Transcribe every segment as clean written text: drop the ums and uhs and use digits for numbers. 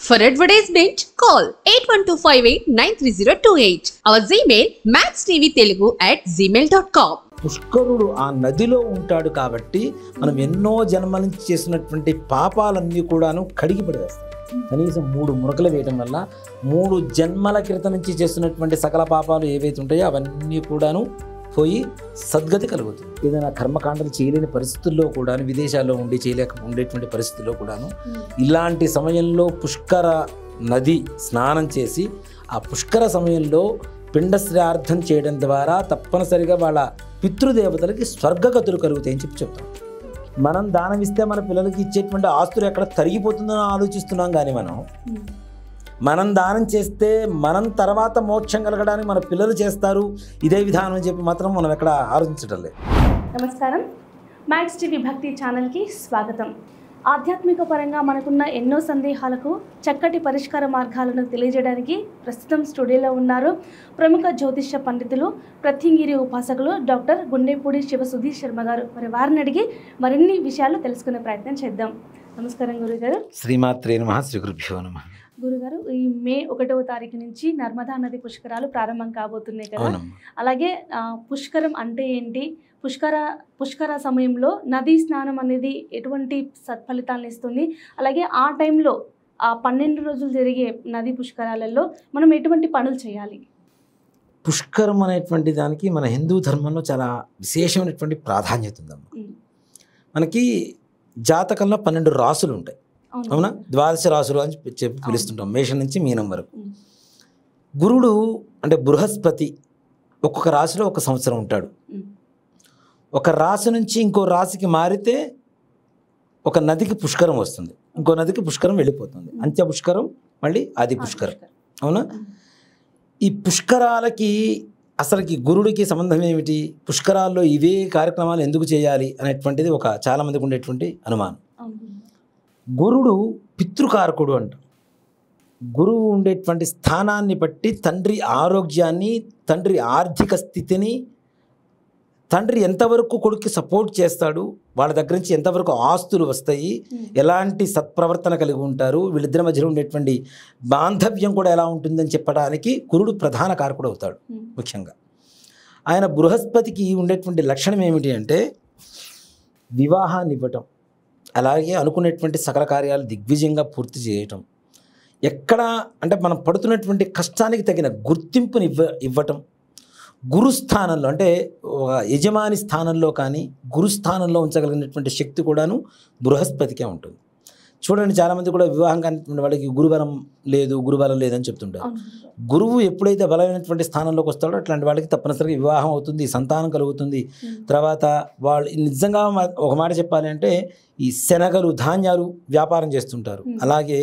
For advertisement, call 8125893028. Our Gmail maxtvtelugu@gmail.com. పుష్కరుడు ఆ నదిలో ఉంటాడు కాబట్టి మనం ఎన్నో జన్మల నుంచి చేసినటువంటి పాపాలన్నీ కూడాను కడిగి పడేస్తాం. కనీసం 3 మునకలు వేయడం వల్ల 3 జన్మల క్రితం నుంచి చేస్తున్నటువంటి సకల పాపాలు ఏవైతే ఉంటాయో అవన్నీ కూడాను పోయి సద్గతి కలుగుతుంది. ఏదైనా కర్మకాండలు చేయలేని పరిస్థితుల్లో కూడాను, విదేశాల్లో ఉండి చేయలేక ఉండేటువంటి పరిస్థితుల్లో కూడాను ఇలాంటి సమయంలో పుష్కర నది స్నానం చేసి ఆ పుష్కర సమయంలో పిండ శ్రార్థం చేయడం ద్వారా తప్పనిసరిగా వాళ్ళ పితృదేవతలకి స్వర్గగతులు కలుగుతాయని చెప్తాం. మనం దానం ఇస్తే మన పిల్లలకి ఇచ్చేటువంటి ఆస్తులు ఎక్కడ తరిగిపోతుందో ఆలోచిస్తున్నాం. కానీ మనం దానం చేస్తే మనం తర్వాత మోక్షం కలగడానికి మన పిల్లలు చేస్తారు, ఇదే విధానం అని చెప్పి మాత్రం మనం ఎక్కడ ఆలోచించడం లేదు. నమస్కారం, మ్యాక్స్ టీవీ భక్తి ఛానల్కి స్వాగతం. ఆధ్యాత్మిక పరంగా మనకున్న ఎన్నో సందేహాలకు చక్కటి పరిష్కార మార్గాలను తెలియజేయడానికి ప్రస్తుతం స్టూడియోలో ఉన్నారు ప్రముఖ జ్యోతిష్య పండితులు, ప్రత్యంగిరి ఉపాసకులు డాక్టర్ గుండెపూడి శివ సుధీర్ శర్మ గారు. మరి వారిని అడిగి మరిన్ని విషయాలు తెలుసుకునే ప్రయత్నం చేద్దాం. నమస్కారం గురుగారు. శ్రీమాత్రే నమః, శ్రీ గురుభ్యో నమః. గురుగారు, ఈ మే 1వ తారీఖు నుంచి నర్మదా నది పుష్కరాలు ప్రారంభం కాబోతున్నాయి కదా. అలాగే పుష్కరం అంటే ఏంటి, పుష్కర సమయంలో నదీ స్నానం అనేది ఎటువంటి సత్ఫలితాలను ఇస్తుంది, అలాగే ఆ టైంలో ఆ 12 రోజులు జరిగే నదీ పుష్కరాలలో మనం ఎటువంటి పనులు చేయాలి? పుష్కరం అనేటువంటి దానికి మన హిందూ ధర్మంలో చాలా విశేషమైనటువంటి ప్రాధాన్యత ఉందమ్మా. మనకి జాతకంలో 12 రాసులు ఉంటాయి, అవునా? 12 రాసులు అని చెప్పి పిలుస్తుంటాం, మేషం నుంచి మీనం వరకు. గురుడు అంటే బృహస్పతి ఒక్కొక్క రాశిలో ఒక సంవత్సరం ఉంటాడు. ఒక రాశి నుంచి ఇంకో రాశికి మారితే ఒక నదికి పుష్కరం వస్తుంది, ఇంకో నదికి పుష్కరం వెళ్ళిపోతుంది. అంత్య పుష్కరం, మళ్ళీ ఆది పుష్కరం, అవునా? ఈ పుష్కరాలకి అసలుకి గురుడికి సంబంధం ఏమిటి, పుష్కరాల్లో ఇవే కార్యక్రమాలు ఎందుకు చేయాలి అనేటువంటిది ఒక చాలామందికి ఉండేటువంటి అనుమానం. గురుడు పితృకారకుడు అంట. గురువు ఉండేటువంటి స్థానాన్ని బట్టి తండ్రి ఆరోగ్యాన్ని, తండ్రి ఆర్థిక స్థితిని, తండ్రి ఎంతవరకు కొడుక్కి సపోర్ట్ చేస్తాడు, వాళ్ళ దగ్గర నుంచి ఎంతవరకు ఆస్తులు వస్తాయి, ఎలాంటి సత్ప్రవర్తన కలిగి ఉంటారు, వీళ్ళిద్దరి మధ్యలో ఉండేటువంటి బాంధవ్యం కూడా ఎలా ఉంటుందని చెప్పడానికి గురుడు ప్రధాన కారకుడు అవుతాడు. ముఖ్యంగా ఆయన బృహస్పతికి ఉండేటువంటి లక్షణం ఏమిటి అంటే వివాహాన్ని ఇవ్వటం, అలాగే అనుకునేటువంటి సకల కార్యాలు దిగ్విజయంగా పూర్తి చేయటం, ఎక్కడ అంటే మనం పడుతున్నటువంటి కష్టానికి తగిన గుర్తింపుని ఇవ్వటం, గురుస్థానంలో అంటే యజమాని స్థానంలో కానీ గురుస్థానంలో ఉంచగలిగినటువంటి శక్తి కూడాను బృహస్పతికే ఉంటుంది. చూడండి, చాలామంది కూడా వివాహం కానిటువంటి వాళ్ళకి గురుబలం లేదని చెప్తుంటారు. గురువు ఎప్పుడైతే బలమైనటువంటి స్థానంలోకి వస్తాడో అట్లాంటి వాళ్ళకి తప్పనిసరిగా వివాహం అవుతుంది, సంతానం కలుగుతుంది. తర్వాత వాళ్ళు నిజంగా ఒక మాట చెప్పాలి అంటే ఈ శనగలు, ధాన్యాలు వ్యాపారం చేస్తుంటారు. అలాగే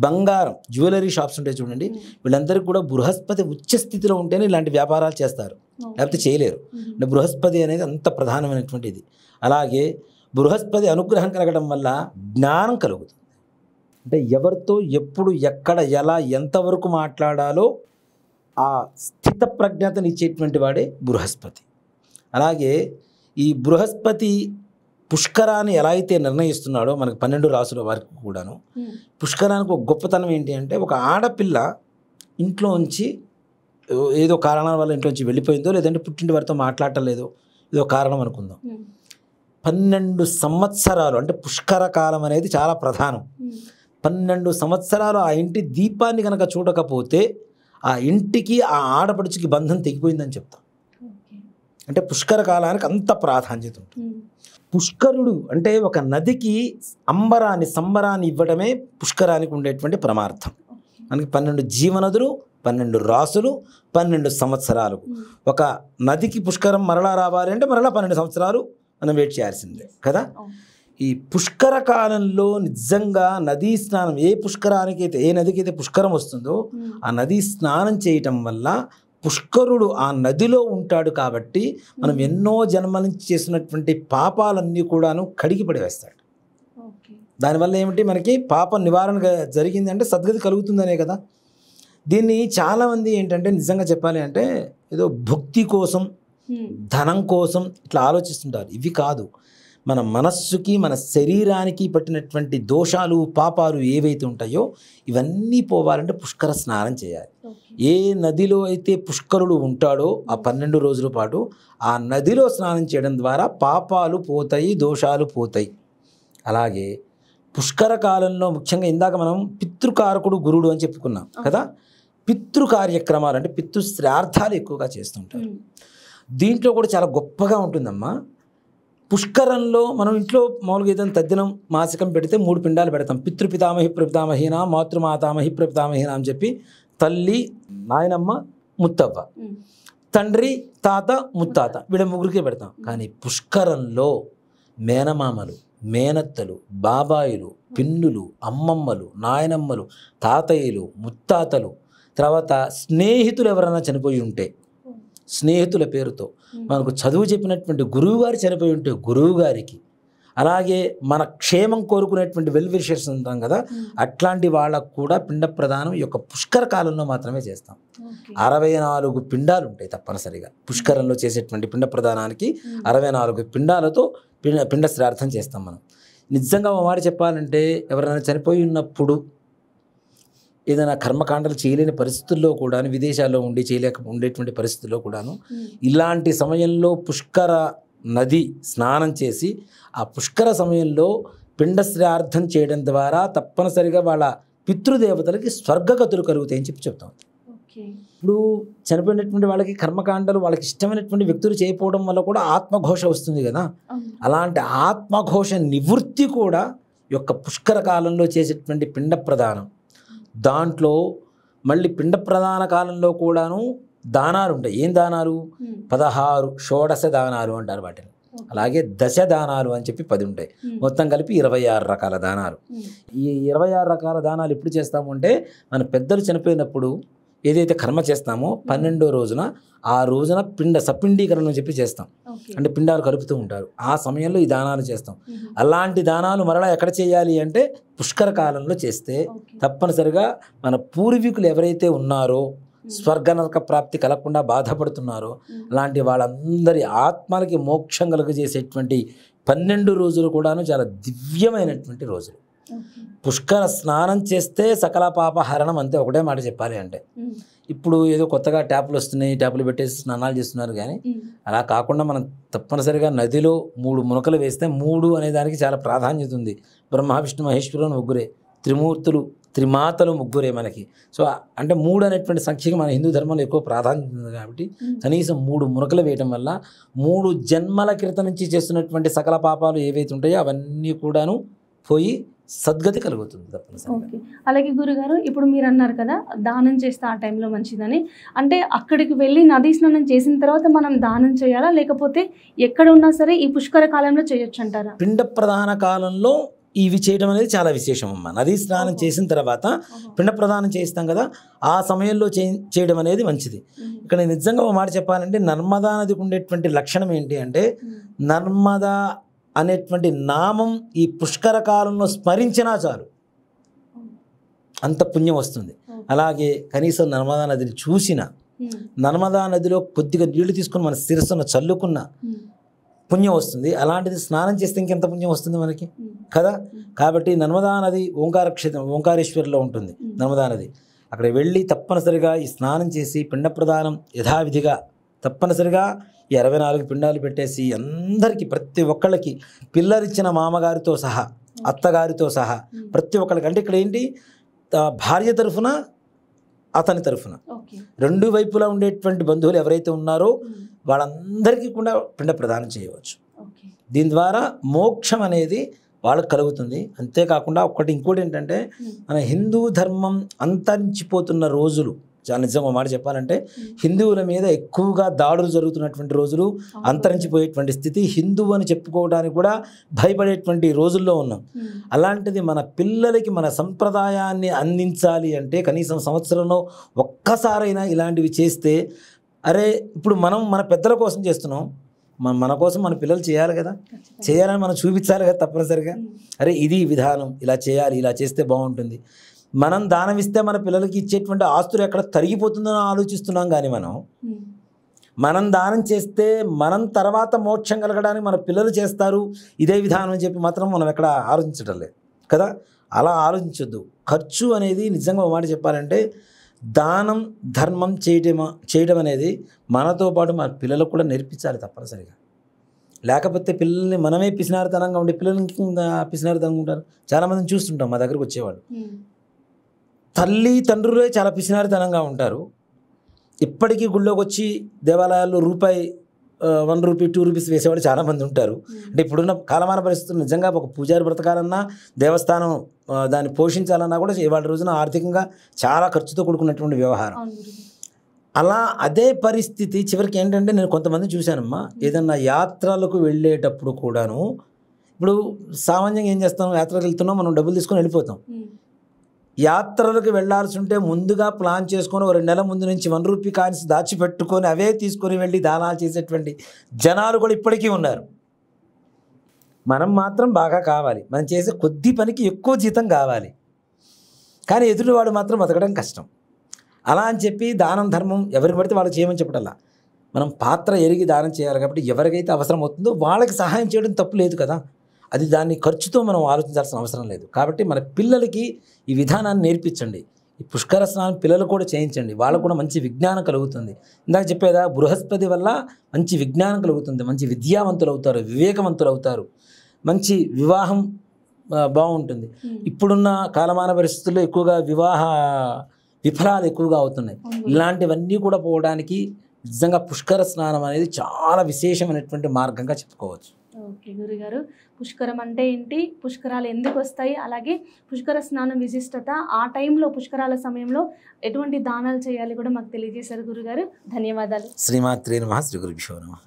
బంగారం, జ్యువెలరీ షాప్స్ ఉంటాయి చూడండి, వీళ్ళందరికీ కూడా బృహస్పతి ఉచ్చ స్థితిలో ఉంటేనే ఇలాంటి వ్యాపారాలు చేస్తారు, లేకపోతే చేయలేరు. అంటే బృహస్పతి అనేది అంత ప్రధానమైనటువంటిది. అలాగే బృహస్పతి అనుగ్రహం కలగడం వల్ల జ్ఞానం కలుగుతుంది. అంటే ఎవరితో ఎప్పుడు ఎక్కడ ఎలా ఎంతవరకు మాట్లాడాలో ఆ స్థిత ప్రజ్ఞతని ఇచ్చేటువంటి వాడే బృహస్పతి. అలాగే ఈ బృహస్పతి పుష్కరాన్ని ఎలా అయితే నిర్ణయిస్తున్నాడో మనకు 12 రాసుల వారికి కూడాను పుష్కరానికి ఒక గొప్పతనం ఏంటి అంటే, ఒక ఆడపిల్ల ఇంట్లోంచి ఏదో కారణాల వల్ల ఇంట్లోంచి వెళ్ళిపోయిందో, లేదంటే పుట్టింటి వారితో మాట్లాడలేదో, ఏదో కారణం అనుకుందాం, 12 సంవత్సరాలు అంటే పుష్కర కాలం అనేది చాలా ప్రధానం. 12 సంవత్సరాలు ఆ ఇంటి దీపాన్ని కనుక చూడకపోతే ఆ ఇంటికి, ఆ ఆడపడుచుకి బంధం తెగిపోయిందని చెప్తాం. అంటే పుష్కర కాలానికి అంత ప్రాధాన్యత ఉంటుంది. పుష్కరుడు అంటే ఒక నదికి సంబరాన్ని ఇవ్వడమే పుష్కరానికి ఉండేటువంటి పరమార్థం. మనకి 12 జీవనదులు, 12 రాసులు, 12 సంవత్సరాలు. ఒక నదికి పుష్కరం మరలా రావాలి అంటే మరలా 12 సంవత్సరాలు మనం వెయిట్ చేయాల్సిందే కదా. ఈ పుష్కర కాలంలో నిజంగా నదీ స్నానం, ఏ పుష్కరానికైతే, ఏ నదికైతే పుష్కరం వస్తుందో ఆ నదీ స్నానం చేయటం వల్ల పుష్కరుడు ఆ నదిలో ఉంటాడు కాబట్టి మనం ఎన్నో జన్మల నుంచి చేసినటువంటి పాపాలన్నీ కూడాను కడిగి పడేస్తాడు. దానివల్ల ఏమిటి, మనకి పాప నివారణ జరిగింది అంటే సద్గతి కలుగుతుందనే కదా. దీన్ని చాలామంది ఏంటంటే నిజంగా చెప్పాలి అంటే ఏదో భక్తి కోసం, ధనం కోసం ఇట్లా ఆలోచిస్తుంటారు. ఇవి కాదు, మన మనస్సుకి మన శరీరానికి పట్టినటువంటి దోషాలు పాపాలు ఏవైతే ఉంటాయో ఇవన్నీ పోవాలంటే పుష్కర స్నానం చేయాలి. ఏ నదిలో అయితే పుష్కరుడు ఉంటాడో ఆ 12 రోజుల పాటు ఆ నదిలో స్నానం చేయడం ద్వారా పాపాలు పోతాయి, దోషాలు పోతాయి. అలాగే పుష్కర కాలంలో ముఖ్యంగా ఇందాక మనం పితృకారకుడు గురుడు అని చెప్పుకున్నాం కదా. పితృ కార్యక్రమాలు అంటే పితృ శ్రార్థాలు ఎక్కువగా చేస్తుంటారు. దీంట్లో కూడా చాలా గొప్పగా ఉంటుందమ్మా. పుష్కరంలో మనం ఇంట్లో మామూలుగా ఏదైనా తద్దినం మాసికం పెడితే 3 పిండాలు పెడతాం. పితృపితామహి ప్రపితామహీన, మాతృమాతామహి ప్రపితామహీన అని చెప్పి తల్లి, నాయనమ్మ, ముత్తవ్వ, తండ్రి, తాత, ముత్తాత వీళ్ళ ముగ్గురికే పెడతాం. కానీ పుష్కరంలో మేనమామలు, మేనత్తలు, బాబాయిలు, పిన్నులు, అమ్మమ్మలు, నాయనమ్మలు, తాతయ్యలు, ముత్తాతలు, తర్వాత స్నేహితులు ఎవరైనా చనిపోయి ఉంటే స్నేహితుల పేరుతో, మనకు చదువు చెప్పినటువంటి గురువు గారు చనిపోయి ఉంటే గురువు గారికి, అలాగే మన క్షేమం కోరుకునేటువంటి వెల్ విషర్స్ ఉంటాం కదా, అట్లాంటి వాళ్ళకు కూడా పిండ ప్రదానం ఈ యొక్క పుష్కర కాలంలో మాత్రమే చేస్తాం. 64 పిండాలు ఉంటాయి తప్పనిసరిగా పుష్కరంలో చేసేటువంటి పిండ ప్రదానానికి. 64 పిండాలతో పిండ శ్రార్థం చేస్తాం మనం. నిజంగా ఒక మాట చెప్పాలంటే ఎవరైనా చనిపోయి ఉన్నప్పుడు ఏదైనా కర్మకాండలు చేయలేని పరిస్థితుల్లో కూడాను, విదేశాల్లో ఉండి ఉండేటువంటి పరిస్థితుల్లో కూడాను ఇలాంటి సమయంలో పుష్కర నది స్నానం చేసి ఆ పుష్కర సమయంలో పిండ శ్రార్థం చేయడం ద్వారా తప్పనిసరిగా వాళ్ళ పితృదేవతలకి స్వర్గగతులు కలుగుతాయని చెప్తాం. ఇప్పుడు చనిపోయినటువంటి వాళ్ళకి కర్మకాండలు వాళ్ళకి ఇష్టమైనటువంటి వ్యక్తులు చేయకపోవడం వల్ల కూడా ఆత్మఘోష వస్తుంది కదా. అలాంటి ఆత్మఘోష నివృత్తి కూడా యొక్క పుష్కర కాలంలో చేసేటువంటి పిండ ప్రదానం. దాంట్లో మళ్ళీ పిండ ప్రదాన కాలంలో కూడాను దానాలు ఉంటాయి. ఏం దానాలు? 16 షోడశ దానాలు అంటారు వాటిని. అలాగే దశ దానాలు అని చెప్పి 10 ఉంటాయి. మొత్తం కలిపి 26 రకాల దానాలు. ఈ 26 రకాల దానాలు ఎప్పుడు చేస్తాము అంటే మన పెద్దలు చనిపోయినప్పుడు ఏదైతే కర్మ చేస్తామో 12వ రోజున ఆ రోజున సపిండీకరణం అని చెప్పి చేస్తాం. అంటే పిండాలు కలుపుతూ ఉంటారు. ఆ సమయంలో ఈ దానాలు చేస్తాం. అలాంటి దానాలు మరలా ఎక్కడ చేయాలి అంటే పుష్కర కాలంలో చేస్తే తప్పనిసరిగా మన పూర్వీకులు ఎవరైతే ఉన్నారో స్వర్గనరక ప్రాప్తి కలగకుండా బాధపడుతున్నారో అలాంటి వాళ్ళందరి ఆత్మలకి మోక్షం కలుగజేసేటువంటి 12 రోజులు కూడాను చాలా దివ్యమైనటువంటి రోజులు. పుష్కర స్నానం చేస్తే సకల పాప హరణం, అంతే. ఒకటే మాట చెప్పాలి అంటే ఇప్పుడు ఏదో కొత్తగా ట్యాపులు వస్తున్నాయి, ట్యాపులు పెట్టేసి స్నానాలు చేస్తున్నారు. కానీ అలా కాకుండా మనం తప్పనిసరిగా నదిలో 3 మునకలు వేస్తే 3 అనే దానికి చాలా ప్రాధాన్యత ఉంది. బ్రహ్మ విష్ణు మహేశ్వరులు ముగ్గురే, త్రిమూర్తులు త్రిమాతలు ముగ్గురే మనకి. సో అంటే 3 అనేటువంటి సంఖ్యకి మన హిందూ ధర్మంలో ఎక్కువ ప్రాధాన్యత ఉంది. కాబట్టి కనీసం 3 మునకలు వేయటం వల్ల 3 జన్మల క్రితం నుంచి చేస్తున్నటువంటి సకల పాపాలు ఏవైతే ఉంటాయో అవన్నీ కూడాను పోయి సద్గతి కలుగుతుంది తప్పనిసరిగా. అలాగే గురుగారు, ఇప్పుడు మీరు అన్నారు కదా దానం చేస్తే ఆ టైంలో మంచిదని. అంటే అక్కడికి వెళ్ళి నదీ స్నానం చేసిన తర్వాత మనం దానం చేయాలా, లేకపోతే ఎక్కడ ఉన్నా సరే ఈ పుష్కర కాలంలో చేయొచ్చు అంటారా? పిండ ప్రధాన కాలంలో ఇవి చేయడం అనేది చాలా విశేషం అమ్మ. నదీ స్నానం చేసిన తర్వాత పిండ ప్రదానం చేస్తాం కదా, ఆ సమయంలో చేయడం అనేది మంచిది. ఇక్కడ నిజంగా ఒక మాట చెప్పాలంటే నర్మదా నదికి ఉండేటువంటి లక్షణం ఏంటి అంటే నర్మదా అనేటువంటి నామం ఈ పుష్కర కాలంలో స్మరించినా చాలు అంత పుణ్యం వస్తుంది. అలాగే కనీసం నర్మదా నదిని చూసిన, నర్మదా నదిలో కొద్దిగా నీళ్లు తీసుకుని మన శిరస్సును చల్లుకున్న పుణ్యం వస్తుంది. అలాంటిది స్నానం చేస్తే ఇంకెంత పుణ్యం వస్తుంది మనకి కదా. కాబట్టి నర్మదా నది ఓంకారేశ్వరిలో ఉంటుంది నర్మదా నది. అక్కడ వెళ్ళి తప్పనిసరిగా ఈ స్నానం చేసి పిండ ప్రదానం యథావిధిగా తప్పనిసరిగా ఈ 64 పిండాలు పెట్టేసి అందరికీ ప్రతి ఒక్కళ్ళకి పిల్లరిచ్చిన మామగారితో సహా అత్తగారితో సహా ప్రతి ఒక్కళ్ళకి, అంటే ఇక్కడ ఏంటి భార్య తరఫున అతని తరఫున 2 వైపులా ఉండేటువంటి బంధువులు ఎవరైతే ఉన్నారో వాళ్ళందరికీ కూడా పిండ ప్రదానం చేయవచ్చు. దీని ద్వారా మోక్షం అనేది వాళ్ళకు కలుగుతుంది. అంతేకాకుండా ఇంకోటి ఏంటంటే మన హిందూ ధర్మం అంతరించిపోతున్న రోజులు, చాలా నిజంగా మాట చెప్పాలంటే హిందువుల మీద ఎక్కువగా దాడులు జరుగుతున్నటువంటి రోజులు, అంతరించిపోయేటువంటి స్థితి, హిందువు అని చెప్పుకోవడానికి కూడా భయపడేటువంటి రోజుల్లో ఉన్నాం. అలాంటిది మన పిల్లలకి మన సంప్రదాయాన్ని అందించాలి అంటే కనీసం సంవత్సరంలో ఒక్కసారైనా ఇలాంటివి చేస్తే, అరే ఇప్పుడు మనం మన పెద్దల కోసం చేస్తున్నాం, మన కోసం మన పిల్లలు చేయాలి కదా, చేయాలని మనం చూపించాలి కదా తప్పనిసరిగా. అరే ఇది విధానం, ఇలా చేయాలి, ఇలా చేస్తే బాగుంటుంది. మనం దానం ఇస్తే మన పిల్లలకి ఇచ్చేటువంటి ఆస్తులు ఎక్కడ తరిగిపోతుందని ఆలోచిస్తున్నాం. కానీ మనం మనం దానం చేస్తే మనం తర్వాత మోక్షం కలగడానికి మన పిల్లలు చేస్తారు, ఇదే విధానం అని చెప్పి మాత్రం మనం ఎక్కడ ఆలోచించడం లేదు కదా. అలా ఆలోచించొద్దు. ఖర్చు అనేది నిజంగా ఒక మాట చెప్పాలంటే దానం ధర్మం చేయడం అనేది మనతో పాటు మన పిల్లలకు కూడా నేర్పించాలి తప్పనిసరిగా. లేకపోతే పిల్లల్ని మనమే పిసినారితనంగా ఉండి పిల్లలకి పిసినారితనంగా ఉంటారు. చాలామందిని చూస్తుంటాం మా దగ్గరకు వచ్చేవాళ్ళు. తల్లి తండ్రులే చాలా పిసినారితనంగా ఉంటారు. ఇప్పటికీ గుళ్ళోకి వచ్చి దేవాలయాల్లో రూపాయి 1 రూపీ 2 రూపీస్ వేసేవాళ్ళు చాలామంది ఉంటారు. అంటే ఇప్పుడున్న కాలమాన పరిస్థితులు నిజంగా ఒక పూజారి బ్రతకాలన్నా దేవస్థానం దాన్ని పోషించాలన్నా కూడా ఇవాళ రోజున ఆర్థికంగా చాలా ఖర్చుతో కూడుకున్నటువంటి వ్యవహారం. అలా అదే పరిస్థితి చివరికి ఏంటంటే నేను కొంతమంది చూశానమ్మా, ఏదన్నా యాత్రలకు వెళ్ళేటప్పుడు కూడాను ఇప్పుడు సామాన్యంగా ఏం చేస్తాం, యాత్రలకు వెళ్తున్నాం మనం డబ్బులు తీసుకొని వెళ్ళిపోతాం. యాత్రలకు వెళ్ళాల్సి ఉంటే ముందుగా ప్లాన్ చేసుకొని 2 నెలల ముందు నుంచి 1 రూపీ కాయిన్స్ దాచిపెట్టుకొని అవే తీసుకొని వెళ్ళి దానాలు చేసేటువంటి జనాలు కూడా ఇప్పటికీ ఉన్నారు. మనం మాత్రం బాగా కావాలి, మనం చేసే కొద్ది పనికి ఎక్కువ జీతం కావాలి, కానీ ఎదుటివాడు మాత్రం బతకడం కష్టం. అలా అని చెప్పి దానం ధర్మం ఎవరికి పడితే వాళ్ళకి చేయమని చెప్పటల్లా. మనం పాత్ర ఎరిగి దానం చేయాలి కాబట్టి ఎవరికైతే అవసరం అవుతుందో వాళ్ళకి సహాయం చేయడం తప్పు లేదు కదా. అది దాన్ని ఖర్చుతో మనం ఆలోచించాల్సిన అవసరం లేదు. కాబట్టి మన పిల్లలకి ఈ విధానాన్ని నేర్పించండి. ఈ పుష్కర స్నానం పిల్లలు కూడా చేయించండి, వాళ్ళకు కూడా మంచి విజ్ఞానం కలుగుతుంది. ఇందాక చెప్పేదా బృహస్పతి వల్ల మంచి విజ్ఞానం కలుగుతుంది, మంచి విద్యావంతులు అవుతారు, వివేకవంతులు అవుతారు, మంచి వివాహం బాగుంటుంది. ఇప్పుడున్న కాలమాన పరిస్థితుల్లో ఎక్కువగా వివాహ విఫలాలు ఎక్కువగా అవుతున్నాయి. ఇలాంటివన్నీ కూడా పోవడానికి నిజంగా పుష్కర స్నానం అనేది చాలా విశేషమైనటువంటి మార్గంగా చెప్పుకోవచ్చు. ఓకే గురుగారు, పుష్కరం అంటే ఏంటి, పుష్కరాలు ఎందుకు వస్తాయి, అలాగే పుష్కర స్నానం విశిష్టత, ఆ టైంలో పుష్కరాల సమయంలో ఎటువంటి దానాలు చేయాలి కూడా మాకు తెలియజేశారు గురుగారు. ధన్యవాదాలు. శ్రీమాత్రే నమః. శ్రీ గురుభ్యో నమః.